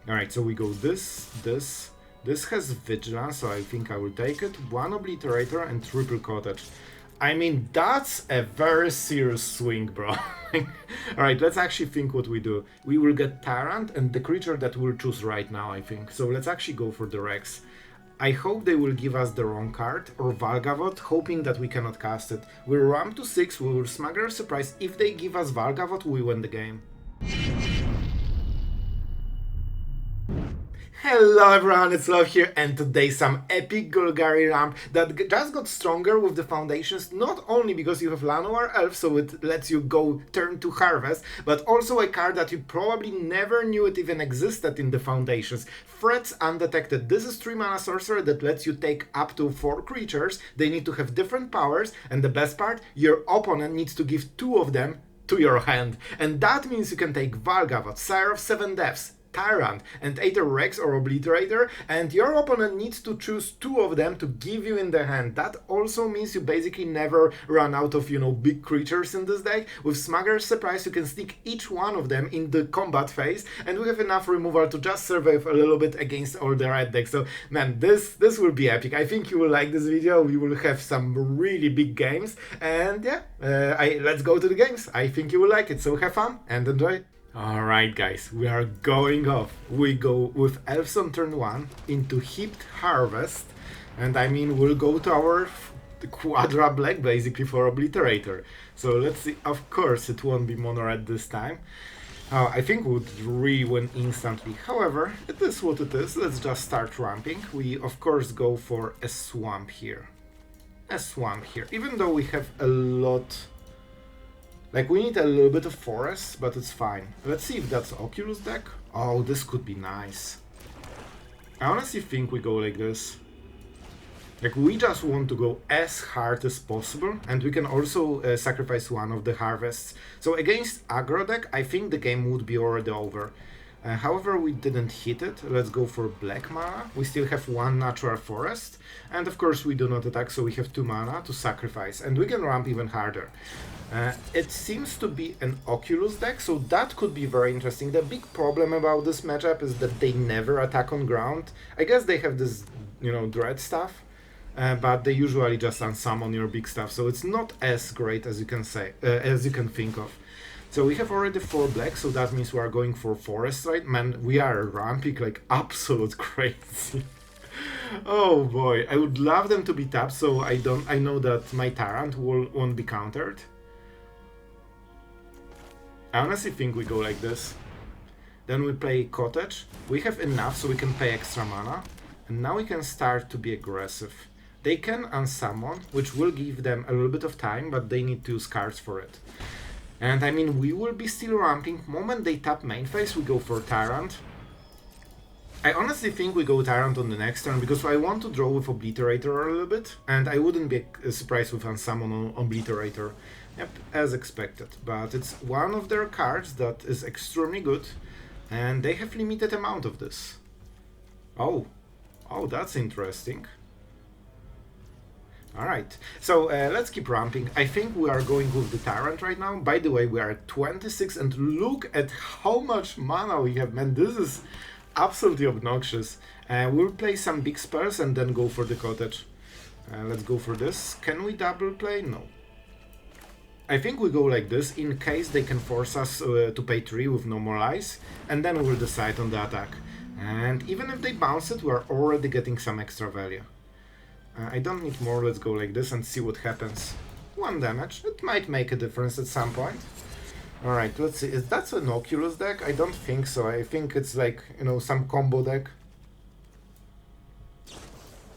Alright, so we go this. This has Vigilance, so I think I will take it. 1 Obliterator and triple Cottage. I mean, that's a very serious swing, bro. Alright, let's actually think what we do. We will get Tyrant and the creature that we'll choose right now, I think. So let's actually go for the Rex. I hope they will give us the wrong card, or Valgavoth, hoping that we cannot cast it. We'll ramp to 6, we will Smuggler Surprise. If they give us Valgavoth, we win the game. Hello everyone, it's Sloth here, and today some epic Golgari ramp that just got stronger with the foundations, not only because you have Llanowar Elves, so it lets you go turn to harvest, but also a card that you probably never knew it even existed in the foundations. Threats Undetected. This is 3 mana sorcerer that lets you take up to 4 creatures. They need to have different powers, and the best part, your opponent needs to give 2 of them to your hand. And that means you can take Valgavoth, Sire of 7 Deaths, Tyrant, and either Rex or Obliterator, and your opponent needs to choose 2 of them to give you in the hand. That also means you basically never run out of, big creatures in this deck. With Smuggler's Surprise, you can stick each one of them in the combat phase, and we have enough removal to just survive a little bit against all the red decks. So, man, this will be epic. I think you will like this video. We will have some really big games, and yeah, let's go to the games. I think you will like it, so have fun and enjoy. Alright guys, we are going off. We go with Elves on turn 1 into Heaped Harvest, and I mean we'll go to our Quadra Black basically for Obliterator. So let's see, of course it won't be mono red this time. I think we would really win instantly. However, it is what it is. Let's just start ramping. We of course go for a swamp here. Even though we have a lot. Like, we need a little bit of forest, but it's fine. Let's see if that's Oculus deck. Oh, this could be nice. I honestly think we go like this. Like, we just want to go as hard as possible, and we can also sacrifice one of the harvests. So against aggro deck, I think the game would be already over. However, we didn't hit it. Let's go for black mana. We still have 1 natural forest, and of course we do not attack, so we have 2 mana to sacrifice, and we can ramp even harder. It seems to be an Oculus deck, so that could be very interesting. The big problem about this matchup is that they never attack on ground. I guess they have this, dread stuff, but they usually just unsummon your big stuff, so it's not as great as you can think of. So we have already 4 black, so that means we are going for forest, right? Man, we are ramping like absolute crazy. Oh boy, I would love them to be tapped, so I know that my Tyrant won't be countered. I honestly think we go like this. Then we play Cottage. We have enough so we can pay extra mana. And now we can start to be aggressive. They can unsummon, which will give them a little bit of time, but they need to use cards for it. And I mean, we will be still ramping. Moment they tap main phase, we go for Tyrant. I honestly think we go Tyrant on the next turn, because I want to draw with Obliterator a little bit, and I wouldn't be surprised with Unsummon on Obliterator. Yep, as expected, but it's one of their cards that is extremely good, and they have limited amount of this. Oh, that's interesting. Alright, so let's keep ramping. I think we are going with the Tyrant right now. By the way, we are at 26, and look at how much mana we have, man. This is absolutely obnoxious. We'll play some big spells and then go for the Cottage. Let's go for this. Can we double play? No. I think we go like this in case they can force us to pay 3 with no more lies, and then we'll decide on the attack. And even if they bounce it, we're already getting some extra value. I don't need more. Let's go like this and see what happens. 1 damage. It might make a difference at some point. Alright, let's see. Is that an Oculus deck? I don't think so. I think it's like, some combo deck.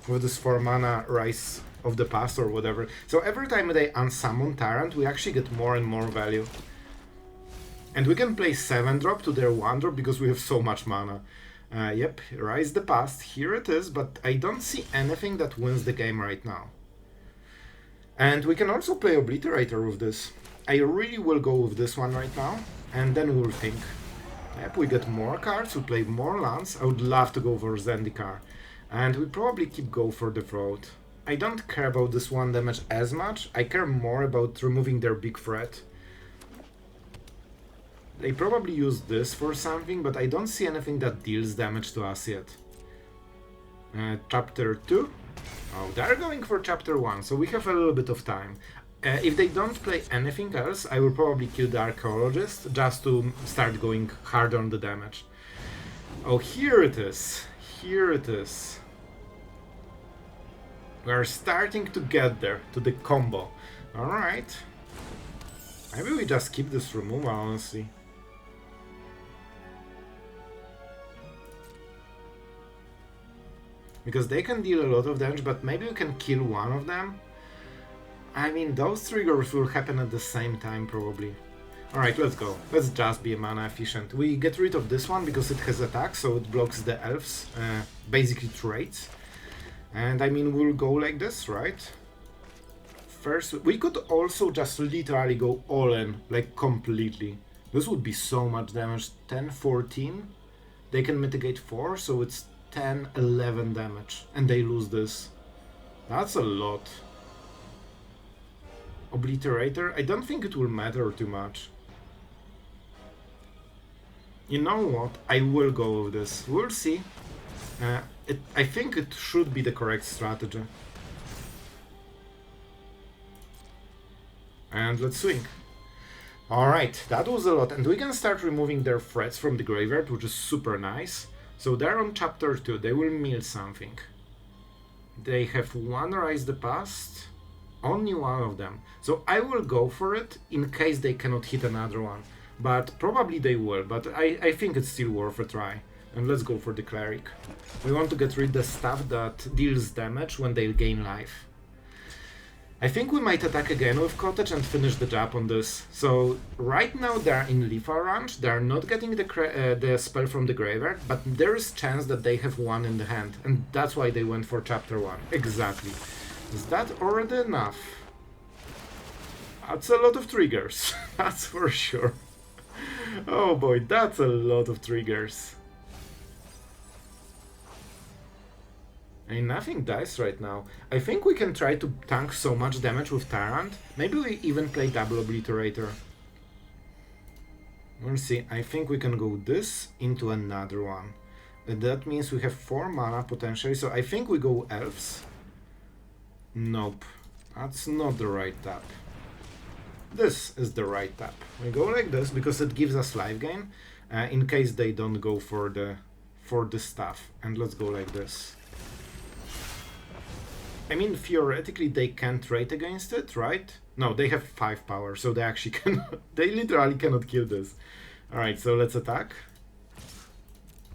With this 4 mana Rise of the Past or whatever. So every time they unsummon Tyrant, we actually get more and more value. And we can play 7-drop to their 1-drop because we have so much mana. Yep, Rise the Past, here it is, but I don't see anything that wins the game right now. And we can also play Obliterator with this. I really will go with this one right now, and then we'll think. Yep, we get more cards, we play more lands. I would love to go for Zendikar. And we probably go for the Throat. I don't care about this 1 damage as much, I care more about removing their big threat. They probably use this for something, but I don't see anything that deals damage to us yet. Chapter 2? Oh, they're going for Chapter 1, so we have a little bit of time. If they don't play anything else, I will probably kill the Archaeologist, just to start going hard on the damage. Oh, here it is. Here it is. We are starting to get there, to the combo. Alright. Maybe we just keep this removal, honestly. Because they can deal a lot of damage, but maybe we can kill one of them. I mean, those triggers will happen at the same time, probably. Alright, let's go. Let's just be mana efficient. We get rid of this one because it has attack, so it blocks the elves, basically traits. And I mean, we'll go like this, right? First, we could also just literally go all in, like completely. This would be so much damage. 10, 14. They can mitigate 4, so it's 10, 11 damage. And they lose this. That's a lot. Obliterator, I don't think it will matter too much. You know what? I will go with this. We'll see. I think it should be the correct strategy. And let's swing. Alright, that was a lot. And we can start removing their threats from the graveyard, which is super nice. So they're on chapter 2. They will mill something. They have one Rise the Past. Only one of them. So I will go for it in case they cannot hit another one. But probably they will. But I think it's still worth a try. And let's go for the Cleric. We want to get rid of the stuff that deals damage when they gain life. I think we might attack again with Cottage and finish the job on this. So right now they're in Lethal Range, they're not getting the spell from the graveyard, but there is chance that they have one in the hand, and that's why they went for chapter 1. Exactly. Is that already enough? That's a lot of triggers, that's for sure. Oh boy, that's a lot of triggers. I mean, nothing dies right now. I think we can try to tank so much damage with Tyrant. Maybe we even play double Obliterator. We'll see. I think we can go this into another one. And that means we have 4 mana potentially, so I think we go Elves. Nope. That's not the right tap. This is the right tap. We go like this because it gives us life gain, in case they don't go for the stuff. And let's go like this. I mean, theoretically they can trade against it, right? No, they have 5 power, so they actually can. They literally cannot kill this. Alright, so let's attack.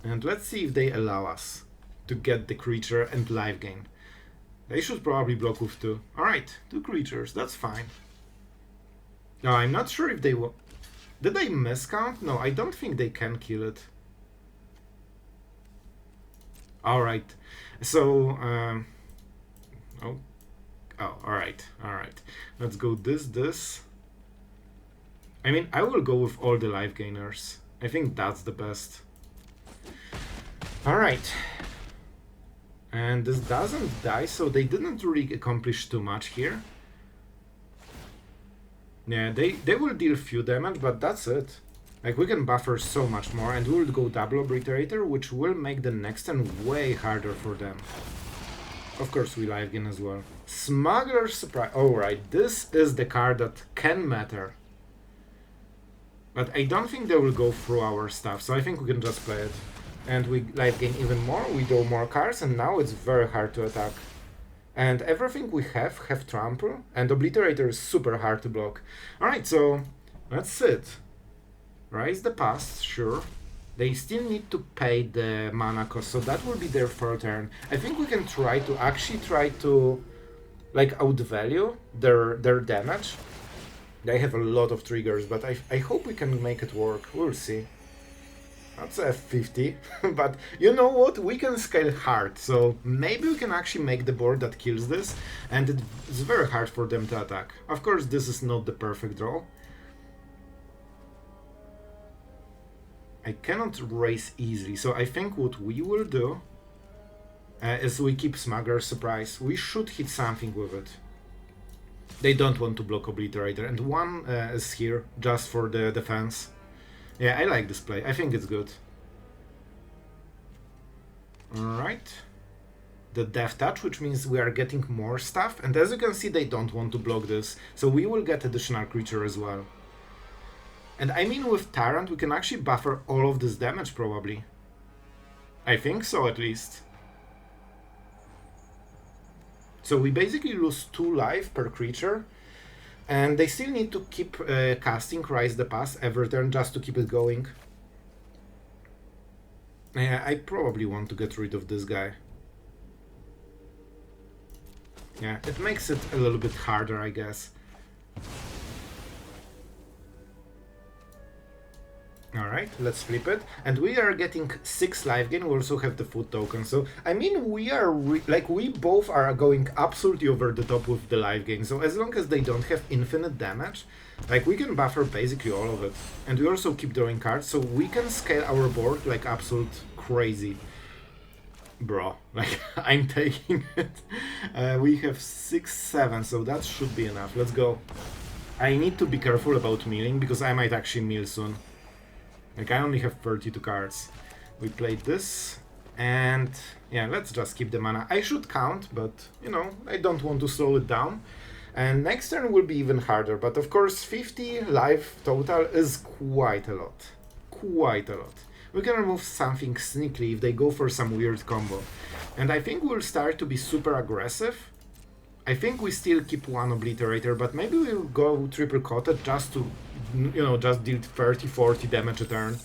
And let's see if they allow us to get the creature and life gain. They should probably block with 2. Alright, 2 creatures, that's fine. No, I'm not sure if they will. Did they miscount? No, I don't think they can kill it. Alright, so alright. Let's go this. I mean, I will go with all the life gainers. I think that's the best. Alright. And this doesn't die, so they didn't really accomplish too much here. Yeah, they will deal few damage, but that's it. Like, we can buffer so much more, and we'll go double Obliterator, which will make the next turn way harder for them. Of course, we life gain as well. Smuggler Surprise. Alright, this is the card that can matter. But I don't think they will go through our stuff, so I think we can just play it. And we life gain even more, we draw more cards, and now it's very hard to attack. And everything we have trample, and Obliterator is super hard to block. Alright, so that's it. Rise the Past, sure. They still need to pay the mana cost, so that will be their 3rd turn. I think we can try to like outvalue their damage. They have a lot of triggers, but I hope we can make it work. We'll see. That's a 50, but you know what? We can scale hard, so maybe we can actually make the board that kills this, and it's very hard for them to attack. Of course, this is not the perfect draw. I cannot raise easily, so I think what we will do is we keep Smuggler Surprise. We should hit something with it. They don't want to block Obliterator, and one is here just for the defense. Yeah, I like this play. I think it's good. Alright. The Death Touch, which means we are getting more stuff. And as you can see, they don't want to block this. So we will get additional creature as well. And I mean, with Tyrant, we can actually buffer all of this damage, probably. I think so, at least. So we basically lose 2 life per creature. And they still need to keep casting Rise the Pass every turn just to keep it going. Yeah, I probably want to get rid of this guy. Yeah, it makes it a little bit harder, I guess. Alright, let's flip it. And we are getting 6 life gain. We also have the food token. So, I mean, we are, we both are going absolutely over the top with the life gain. So, as long as they don't have infinite damage, like, we can buffer basically all of it. And we also keep drawing cards, so we can scale our board like absolute crazy. Bro, like, I'm taking it. We have 6, 7, so that should be enough. Let's go. I need to be careful about milling, because I might actually mill soon. Like, I only have 32 cards. We played this, and yeah, let's just keep the mana. I should count, but, you know, I don't want to slow it down. And next turn will be even harder, but of course 50 life total is quite a lot. Quite a lot. We can remove something sneakily if they go for some weird combo. And I think we'll start to be super aggressive. I think we still keep 1 Obliterator, but maybe we'll go Triple Cottage just to, you know, just deal 30-40 damage a turn.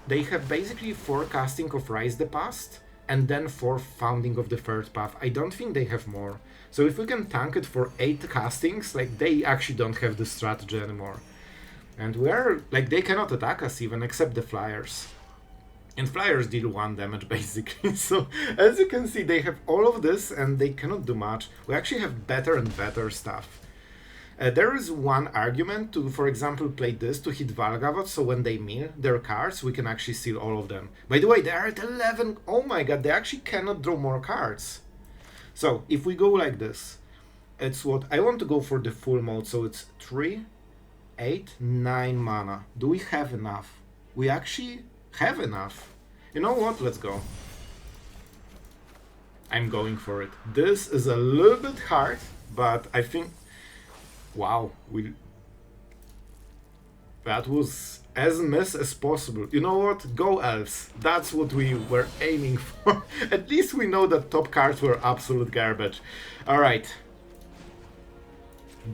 They have basically 4 casting of Rise the Past, and then 4 Founding of the Third Path. I don't think they have more. So if we can tank it for 8 castings, like, they actually don't have this strategy anymore. And we are, like, they cannot attack us even, except the Flyers. And Flyers deal 1 damage, basically. So, as you can see, they have all of this, and they cannot do much. We actually have better and better stuff. There is one argument to, for example, play this to hit Valgavoth, so when they mill their cards, we can actually steal all of them. By the way, they are at 11. Oh my god, they actually cannot draw more cards. So, if we go like this, it's what I want to go for the full mode, so it's 3, 8, 9 mana. Do we have enough? We actually have enough. You know what? Let's go. I'm going for it. This is a little bit hard, but I think... Wow, that was as miss as possible. You know what? Go Elves. That's what we were aiming for. At least we know that top cards were absolute garbage. Alright.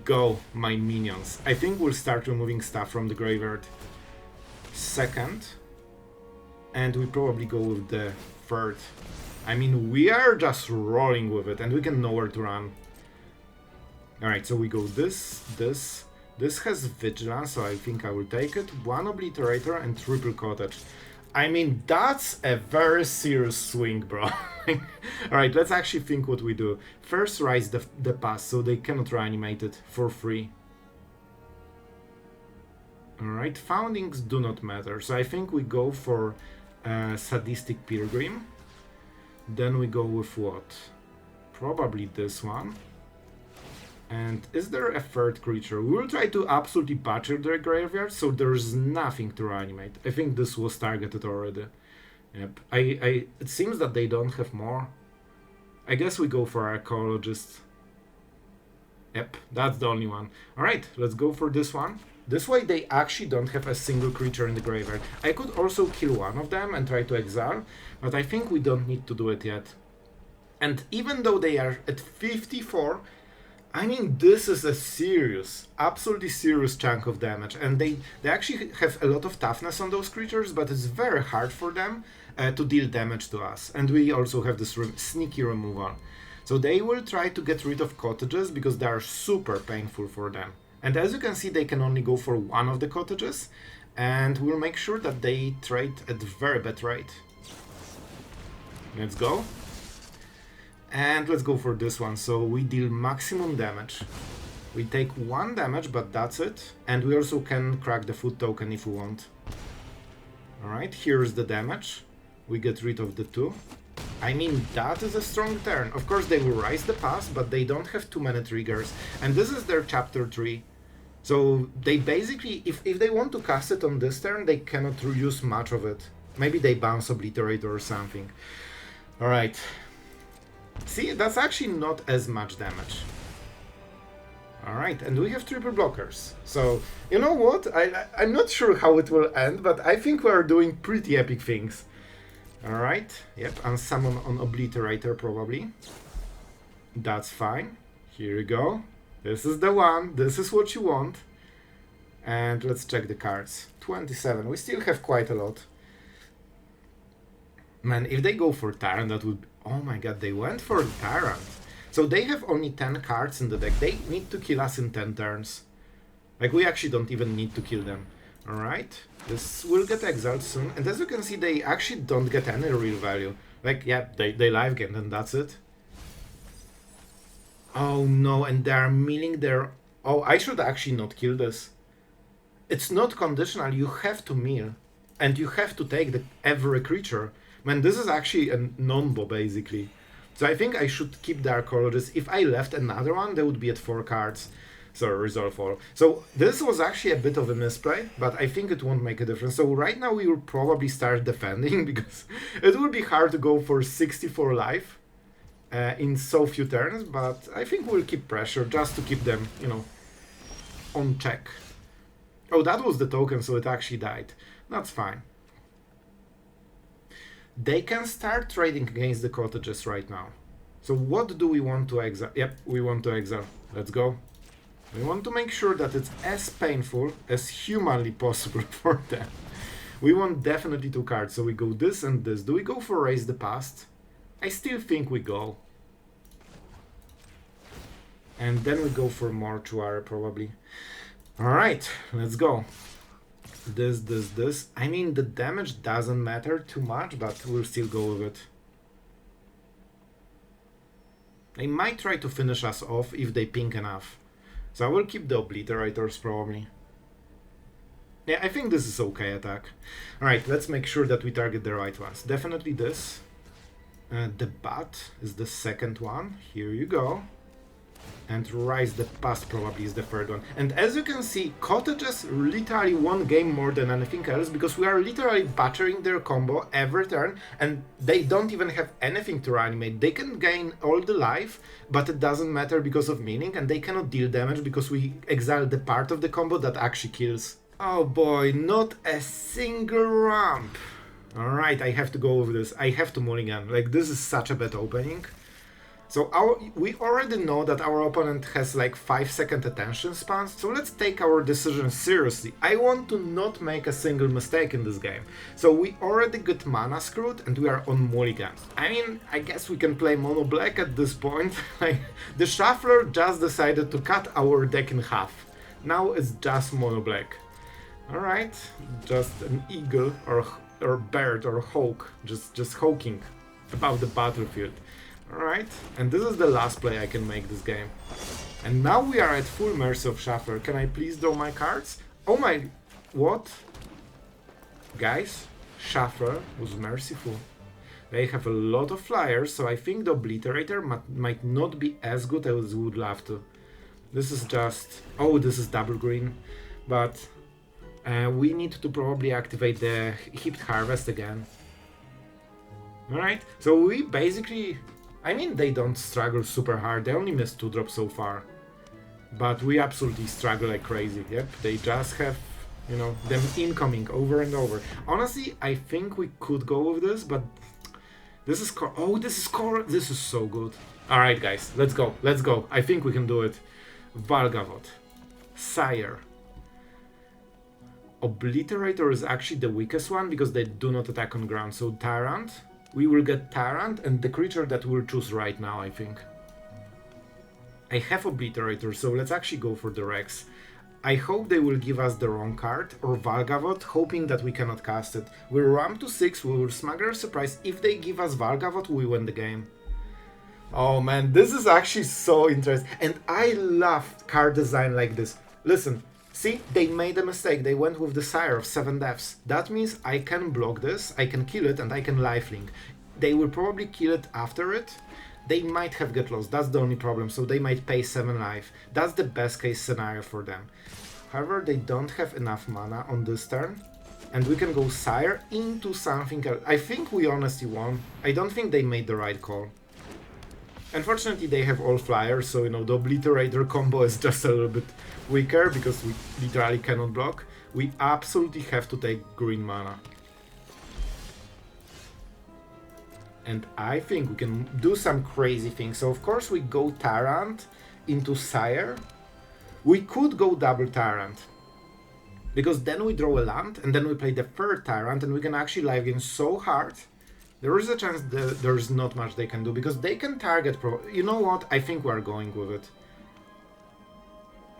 Go, my minions. I think we'll start removing stuff from the graveyard. Second. And we probably go with the third. I mean, we are just rolling with it, and we can know where to run. Alright, so we go this. This has Vigilance, so I think I will take it. 1 Obliterator and Triple Cottage. I mean, that's a very serious swing, bro. Alright, let's actually think what we do. First, Rise the Pass, so they cannot reanimate it for free. Alright, Foundings do not matter, so I think we go for Sadistic Pilgrim. Then we go with what? Probably this one. And is there a third creature? We will try to absolutely butcher their graveyard, so there's nothing to reanimate. I think this was targeted already. Yep. It seems that they don't have more. I guess we go for Archaeologist. Yep, that's the only one. Alright, let's go for this one. This way they actually don't have a single creature in the graveyard. I could also kill one of them and try to exile, but I think we don't need to do it yet. And even though they are at 54, I mean, this is a serious, absolutely serious chunk of damage, and they actually have a lot of toughness on those creatures, but it's very hard for them to deal damage to us. And we also have this sneaky removal. So they will try to get rid of cottages because they are super painful for them. And as you can see, they can only go for one of the cottages, and we'll make sure that they trade at a very bad rate. Let's go. And let's go for this one, so we deal maximum damage. We take 1 damage, but that's it. And we also can crack the food token if we want. Alright, here's the damage. We get rid of the 2. I mean, that is a strong turn. Of course, they will Rise the Pass, but they don't have too many triggers. And this is their chapter 3. So they basically, if they want to cast it on this turn, they cannot use much of it. Maybe they bounce Obliterator or something. Alright. See, that's actually not as much damage. Alright, and we have triple blockers. So, you know what? I'm not sure how it will end, but I think we are doing pretty epic things. Alright, yep, unsummon on Obliterator probably. That's fine. Here you go. This is the one. This is what you want. And let's check the cards. 27. We still have quite a lot. Man, if they go for Tyrant, that would... Oh my god, they went for Tyrant. So they have only 10 cards in the deck. They need to kill us in 10 turns. Like, we actually don't even need to kill them. Alright, this will get exiled soon. And as you can see, they actually don't get any real value. Like, yeah, they live gained and that's it. Oh no, and they are milling their... Oh, I should actually not kill this. It's not conditional, you have to mill. And you have to take every creature. Man, this is actually a non-bo, basically. So I think I should keep the Archaeologist. If I left another one, they would be at 4 cards. So resolve all. So this was actually a bit of a misplay, but I think it won't make a difference. So right now we will probably start defending, because it will be hard to go for 64 life in so few turns, but I think we'll keep pressure just to keep them, you know, on check. Oh, that was the token, so it actually died. That's fine. They can start trading against the cottages right now. So what do we want to exile? Yep, we want to exile. Let's go. We want to make sure that it's as painful as humanly possible for them. We want definitely 2 cards, so we go this and this. Do we go for Raise the Past? I still think we go. And then we go for Mortuary, probably. Alright, let's go. This. I mean, the damage doesn't matter too much, but we'll still go with it. They might try to finish us off if they pink enough. So I will keep the Obliterators, probably. Yeah, I think this is okay attack. Alright, let's make sure that we target the right ones. Definitely this. The Bat is the second one. Here you go. And Rise the Past probably is the third one. And as you can see, cottages literally one game more than anything else, because we are literally butchering their combo every turn, and they don't even have anything to reanimate. They can gain all the life, but it doesn't matter because of meaning, and they cannot deal damage because we exile the part of the combo that actually kills. Oh boy, not a single ramp. Alright, I have to go over this. I have to mulligan. Like, this is such a bad opening. So we already know that our opponent has like 5-second attention spans, so let's take our decision seriously. I want to not make a single mistake in this game. So we already got mana screwed and we are on mulligans. I mean, I guess we can play mono black at this point. Like, the Shuffler just decided to cut our deck in half. Now it's just mono black. Alright, just an eagle or bird or hawk, just hawking above the battlefield. Alright, and this is the last play I can make this game. And now we are at full mercy of Shuffler. Can I please draw my cards? Oh my... what? Guys, Shuffler was merciful. They have a lot of flyers, so I think the Obliterator might not be as good as we would love to. This is just... oh, this is double green. But we need to probably activate the Heaped Harvest again. Alright, so we basically... I mean, they don't struggle super hard, they only missed 2 drops so far. But we absolutely struggle like crazy, yep. They just have, you know, them incoming over and over. Honestly, I think we could go with this, but... this is core. Oh, this is core. This is so good. Alright, guys, let's go. Let's go. I think we can do it. Valgavoth. Sire. Obliterator is actually the weakest one because they do not attack on ground. So Tyrant. We will get Tyrant and the creature that we'll choose right now, I think. I have Obliterator, so let's actually go for the Rex. I hope they will give us the wrong card, or Valgavoth, hoping that we cannot cast it. We'll ramp to 6, we will Smuggler Surprise. If they give us Valgavoth, we win the game. Oh man, this is actually so interesting. And I love card design like this. Listen. See, they made a mistake, they went with the Sire of 7 deaths. That means I can block this, I can kill it, and I can lifelink. They will probably kill it after it. They might have get lost, that's the only problem, so they might pay 7 life. That's the best case scenario for them. However, they don't have enough mana on this turn. And we can go Sire into something else. I think we honestly won. I don't think they made the right call. Unfortunately, they have all flyers, so, you know, the Obliterator combo is just a little bit weaker because we literally cannot block. We absolutely have to take green mana. And I think we can do some crazy things. So, of course, we go Tyrant into Sire. We could go double Tyrant. Because then we draw a land, and then we play the third Tyrant, and we can actually live gain so hard. There is a chance that there's not much they can do, because they can target you know what? I think we're going with it.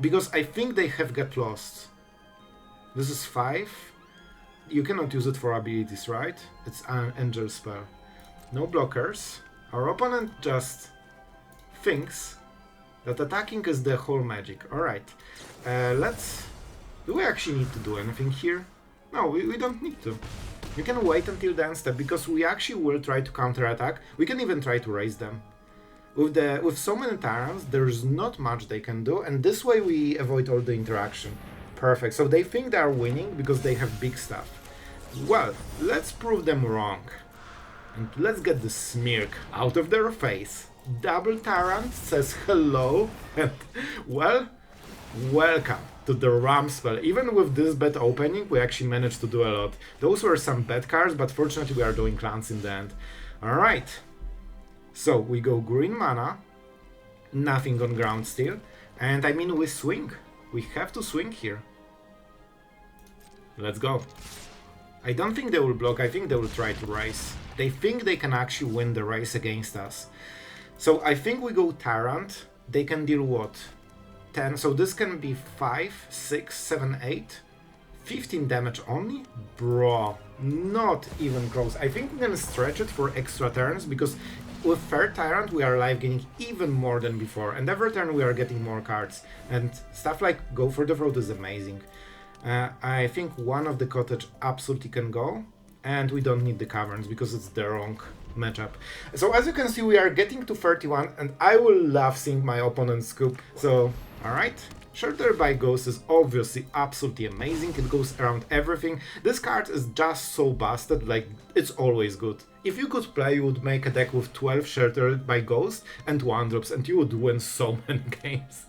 Because I think they have Get Lost. This is 5. You cannot use it for abilities, right? It's an angel spell. No blockers. Our opponent just thinks that attacking is the whole magic. Alright. Do we actually need to do anything here? No, we don't need to. We can wait until the end step, because we actually will try to counterattack. We can even try to raise them. With so many Tyrants, there's not much they can do, and this way we avoid all the interaction. Perfect. So they think they are winning because they have big stuff. Well, let's prove them wrong. And let's get the smirk out of their face. Double Tyrant says hello, and well, welcome to the Ram spell. Even with this bad opening, we actually managed to do a lot. Those were some bad cards, but fortunately we are doing clans in the end. Alright. So, we go green mana, nothing on ground still, and I mean we swing. We have to swing here. Let's go. I don't think they will block, I think they will try to race. They think they can actually win the race against us. So I think we go Tyrant. They can deal what? 10, so this can be 5, 6, 7, 8. 15 damage only? Bro, not even close. I think we can stretch it for extra turns, because with third Tyrant we are live gaining even more than before, and every turn we are getting more cards, and stuff like Go for the Throat is amazing. I think one of the Cottage absolutely can go, and we don't need the Caverns because it's the wrong matchup. So as you can see, we are getting to 31, and I will love seeing my opponent scoop. So, alright. Shelter by Ghost is obviously absolutely amazing, it goes around everything. This card is just so busted, like, it's always good. If you could play, you would make a deck with 12 Sheltered by Ghost and 1-drops, and you would win so many games.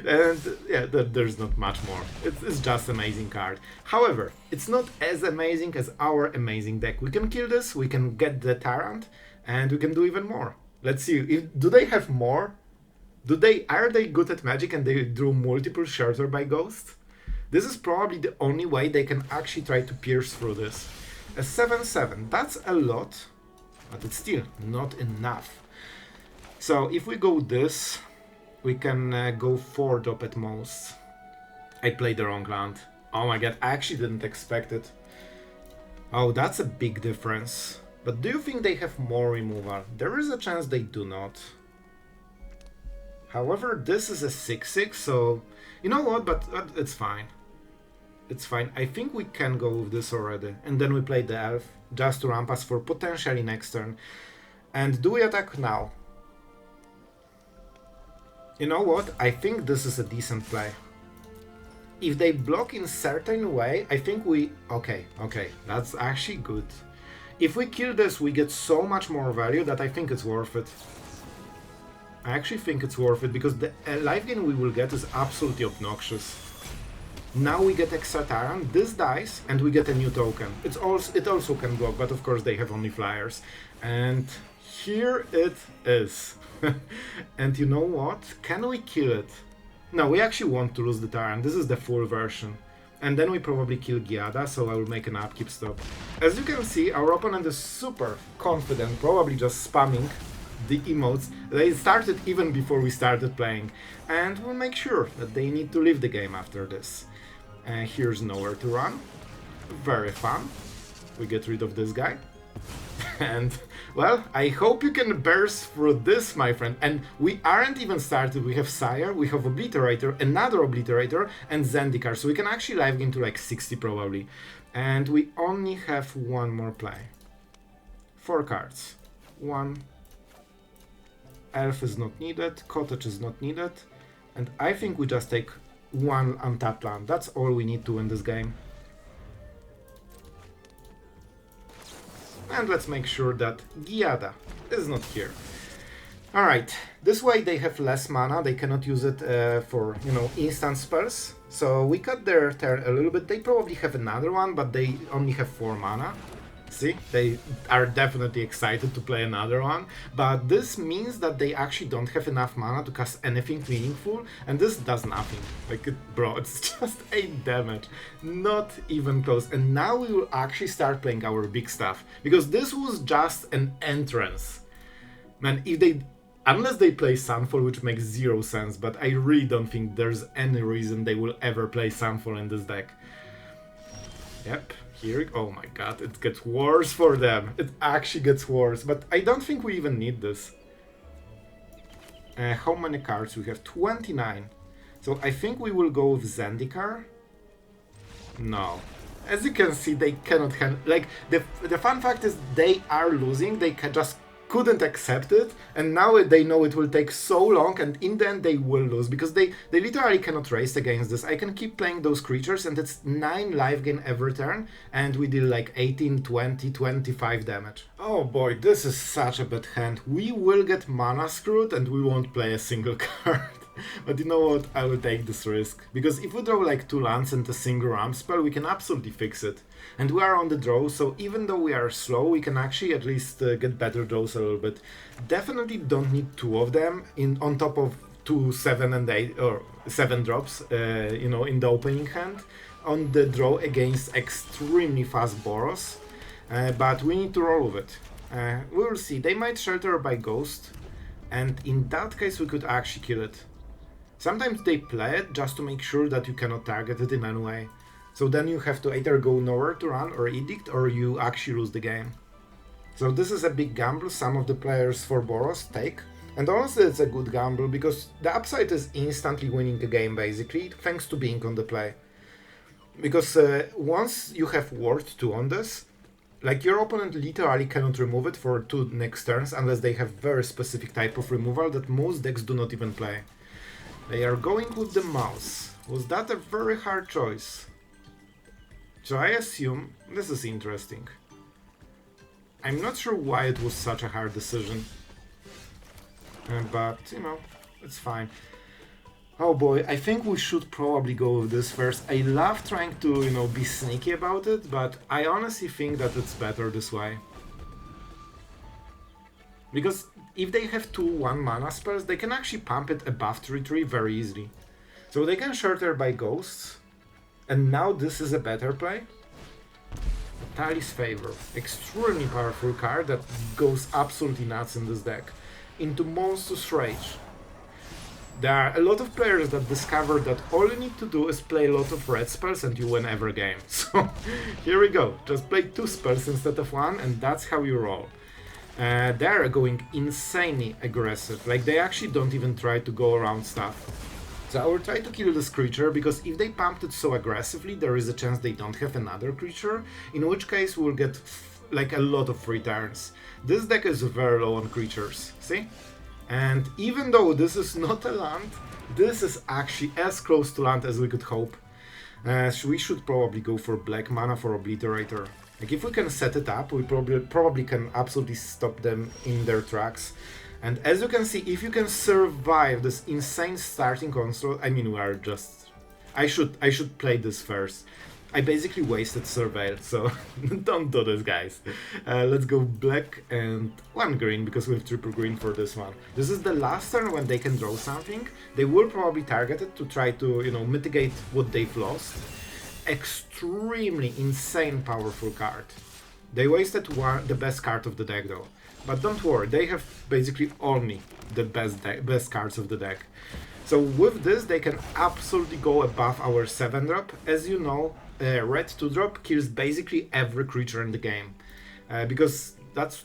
And yeah, there's not much more. It's just an amazing card. However, it's not as amazing as our amazing deck. We can kill this, we can get the Tyrant, and we can do even more. Let's see, do they have more? Are they good at Magic and they drew multiple Shelter by Ghost? This is probably the only way they can actually try to pierce through this. A 7/7, that's a lot, but it's still not enough. So if we go this, we can go 4-drop at most. I played the wrong land. Oh my god, I actually didn't expect it. Oh, that's a big difference. But do you think they have more removal? There is a chance they do not. However, this is a 6/6, so you know what, but it's fine. It's fine. I think we can go with this already. And then we play the Elf, just to ramp us for potentially next turn. And do we attack now? You know what? I think this is a decent play. If they block in certain way, I think we... Okay, that's actually good. If we kill this, we get so much more value that I think it's worth it. I actually think it's worth it, because the life gain we will get is absolutely obnoxious. Now we get extra Tyrant, this dies, and we get a new token. It also can block, but of course they have only flyers. And here it is. And you know what? Can we kill it? No, we actually want to lose the Tyrant. This is the full version. And then we probably kill Giada, so I will make an upkeep stop. As you can see, our opponent is super confident, probably just spamming the emotes. They started even before we started playing, and we'll make sure that they need to leave the game after this. Here's nowhere to run. Very fun. We get rid of this guy. And, well, I hope you can burst through this, my friend. And we aren't even started. We have Sire, we have Obliterator, another Obliterator, and Zendikar. So we can actually live gain to like 60 probably. And we only have one more play. 4 cards. 1. Elf is not needed, Cottage is not needed, and I think we just take one untapped land. That's all we need to win this game. And let's make sure that Giada is not here. Alright, this way they have less mana, they cannot use it for, you know, instant spells. So we cut their turn a little bit. They probably have another one, but they only have 4 mana. See, they are definitely excited to play another one, but this means that they actually don't have enough mana to cast anything meaningful, and this does nothing. Like, bro, it's just 8 damage, not even close. And now we will actually start playing our big stuff, because this was just an entrance. Man, if they... Unless they play Sunfall, which makes 0 sense, but I really don't think there's any reason they will ever play Sunfall in this deck. Yep. Here, oh my god, it gets worse for them. It actually gets worse, but I don't think we even need this. How many cards we have? 29. So I think we will go with Zendikar. No. As you can see, they cannot handle... Like, the fun fact is they are losing, they can just couldn't accept it, and now they know it will take so long, and in the end they will lose, because they literally cannot race against this. I can keep playing those creatures, and it's 9 life gain every turn, and we deal like 18, 20, 25 damage. Oh boy, this is such a bad hand. We will get mana screwed, and we won't play a single card. But you know what, I will take this risk, because if we draw like 2 lands and a single ramp spell, we can absolutely fix it. And we are on the draw, so even though we are slow, we can actually at least get better draws a little bit. Definitely don't need 2 of them on top of 2 7 and 8 or 7 drops, you know, in the opening hand on the draw against extremely fast Boros. But we need to roll with it. We will see. They might shelter by Ghost, and in that case we could actually kill it. Sometimes they play it just to make sure that you cannot target it in any way. So then you have to either go nowhere to run or Edict, or you actually lose the game. So this is a big gamble some of the players for Boros take. And honestly, it's a good gamble, because the upside is instantly winning a game, basically, thanks to being on the play. Because once you have Ward 2 on this, like, your opponent literally cannot remove it for 2 next turns, unless they have very specific type of removal that most decks do not even play. They are going with the mouse. Was that a very hard choice? So I assume this is interesting. I'm not sure why it was such a hard decision. But, you know, it's fine. Oh boy, I think we should probably go with this first. I love trying to, you know, be sneaky about it, but I honestly think that it's better this way. Because if they have 2 1-mana spells, they can actually pump it above 3/3 very easily. So they can shelter by Ghosts. And now this is a better play. Tali's Favor. Extremely powerful card that goes absolutely nuts in this deck. Into Monstrous Rage. There are a lot of players that discover that all you need to do is play a lot of red spells and you win every game. So here we go. Just play 2 spells instead of 1, and that's how you roll. They are going insanely aggressive. Like, they actually don't even try to go around stuff. So I will try to kill this creature, because if they pumped it so aggressively, there is a chance they don't have another creature, in which case we'll get like a lot of free turns. This deck is very low on creatures, see? And even though this is not a land, this is actually as close to land as we could hope. We should probably go for black mana for Obliterator. Like, if we can set it up, we probably can absolutely stop them in their tracks. And as you can see, if you can survive this insane starting onslaught, I mean, we are just... I should play this first. I basically wasted Surveil, so don't do this, guys. Let's go black and 1 green, because we have triple green for this one. This is the last turn when they can draw something. They will probably target it to try to, you know, mitigate what they've lost. Extremely insane powerful card. They wasted the best card of the deck, though. But don't worry, they have basically only the best cards of the deck. So with this, they can absolutely go above our 7-drop. As you know, red 2-drop kills basically every creature in the game, because that's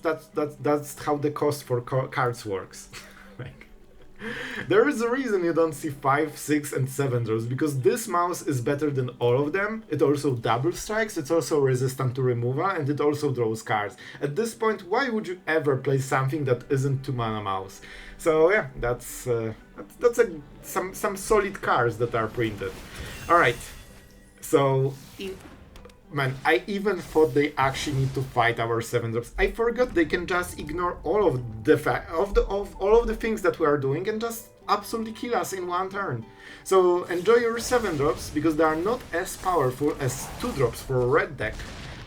how the cost for cards works. Like, There is a reason you don't see 5, 6, and 7 drops, because this mouse is better than all of them. It also double strikes, it's also resistant to removal, and it also draws cards. At this point, why would you ever play something that isn't 2-mana mouse? So yeah, that's some solid cards that are printed. Alright, so man, I even thought they actually need to fight our 7 drops. I forgot they can just ignore all of all of the things that we are doing and just absolutely kill us in one turn. So enjoy your 7 drops, because they are not as powerful as 2 drops for a red deck.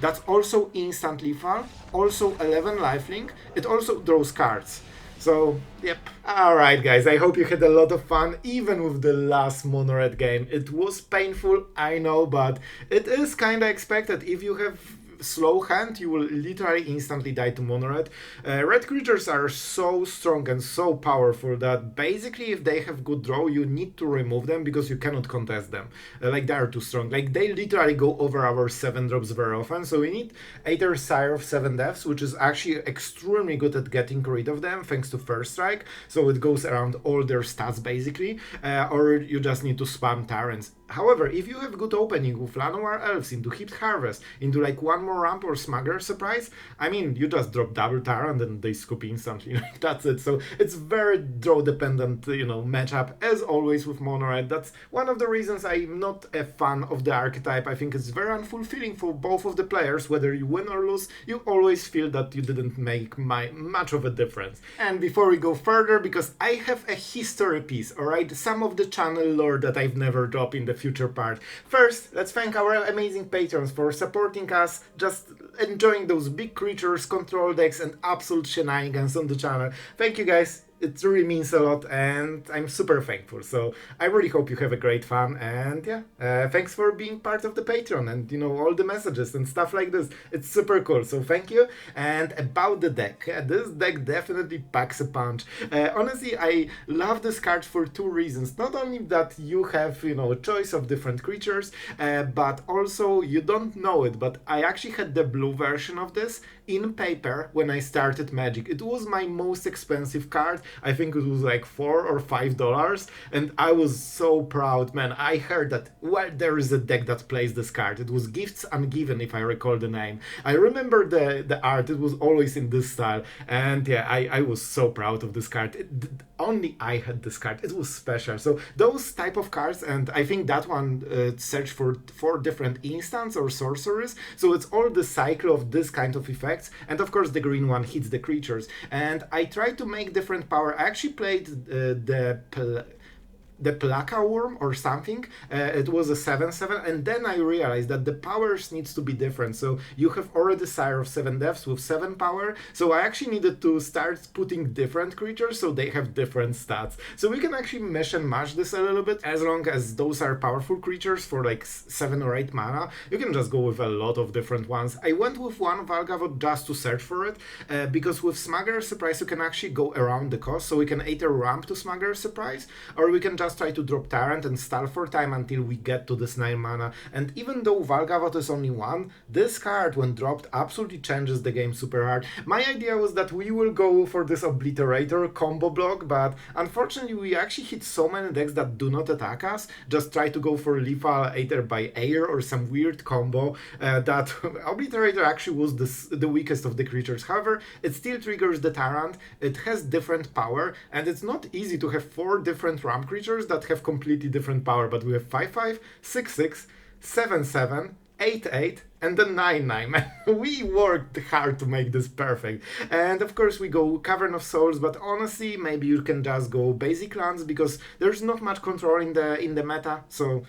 That's also instant lethal, also 11 lifelink, it also draws cards. So, yep. Alright guys, I hope you had a lot of fun, even with the last mono red game. It was painful, I know, but it is kinda expected. If you have slow hand, you will literally instantly die to mono red. Red creatures are so strong and so powerful that basically if they have good draw, you need to remove them because you cannot contest them. Like, they are too strong. Like, they literally go over our 7 drops very often, so we need either Sire of 7 deaths, which is actually extremely good at getting rid of them thanks to First Strike, so it goes around all their stats basically, or you just need to spam Tyrants. However, if you have good opening with Llanowar Elves into Heaped Harvest, into like one more ramp or Smuggler surprise, I mean, you just drop double Tyrant and they scoop instantly. That's it. So it's very draw dependent, matchup, as always with mono red. That's one of the reasons I'm not a fan of the archetype. I think it's very unfulfilling for both of the players. Whether you win or lose, you always feel that you didn't make much of a difference. And before we go further, because I have a history piece, alright, some of the channel lore that I've never dropped in the future part. First, let's thank our amazing patrons for supporting us, just enjoying those big creatures, control decks, and absolute shenanigans on the channel. Thank you guys. It really means a lot, and I'm super thankful. So I really hope you have a great fun, and yeah, thanks for being part of the Patreon and all the messages and stuff like this. It's super cool. So thank you. And about the deck, this deck definitely packs a punch. Honestly, I love this card for 2 reasons. Not only that you have a choice of different creatures, but also you don't know it, but I actually had the blue version of this in paper when I started Magic. It was my most expensive card. I think it was like $4 or $5, and I was so proud, man. I heard that, well, there is a deck that plays this card. It was Gifts Ungiven, if I recall the name. I remember the art, it was always in this style, and yeah, I was so proud of this card. Only I had this card. It was special. So those type of cards, and I think that one searched for 4 different instants or sorceries, so it's all the cycle of this kind of effects, and of course the green one hits the creatures. And I tried to make different power. I actually played the Plaka Worm or something. It was a 7/7, and then I realized that the powers needs to be different. So you have already Sire of 7 deaths with 7 power, so I actually needed to start putting different creatures so they have different stats. So we can actually mesh and match this a little bit. As long as those are powerful creatures for like 7 or 8 mana, you can just go with a lot of different ones. I went with one Valgavoth just to search for it, because with Smuggler Surprise you can actually go around the cost, so we can either ramp to Smuggler Surprise, or we can just try to drop Tyrant and stall for time until we get to this 9 mana. And even though Valgavoth is only 1, this card when dropped absolutely changes the game super hard. My idea was that we will go for this Obliterator combo block, but unfortunately we actually hit so many decks that do not attack us, just try to go for lethal either by air or some weird combo, that Obliterator actually was the weakest of the creatures. However, it still triggers the Tyrant, it has different power, and it's not easy to have 4 different ramp creatures that have completely different power, but we have 5/5, 6/6, 7/7, 8/8, and then 9/9. Man, we worked hard to make this perfect. And of course we go Cavern of Souls, but honestly maybe you can just go basic lands because there's not much control in the meta, so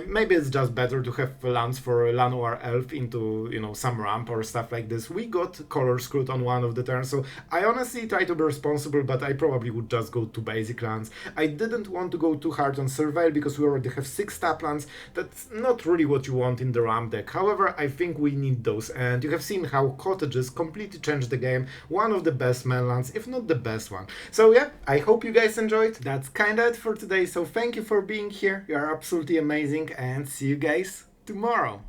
maybe it's just better to have lands for Llanowar Elf into, some ramp or stuff like this. We got color screwed on one of the turns, so I honestly try to be responsible, but I probably would just go to basic lands. I didn't want to go too hard on Surveil because we already have 6 tap lands. That's not really what you want in the ramp deck. However, I think we need those, and you have seen how Cottages completely changed the game. One of the best man lands, if not the best one. So yeah, I hope you guys enjoyed. That's kinda it for today, so thank you for being here. You are absolutely amazing, and see you guys tomorrow.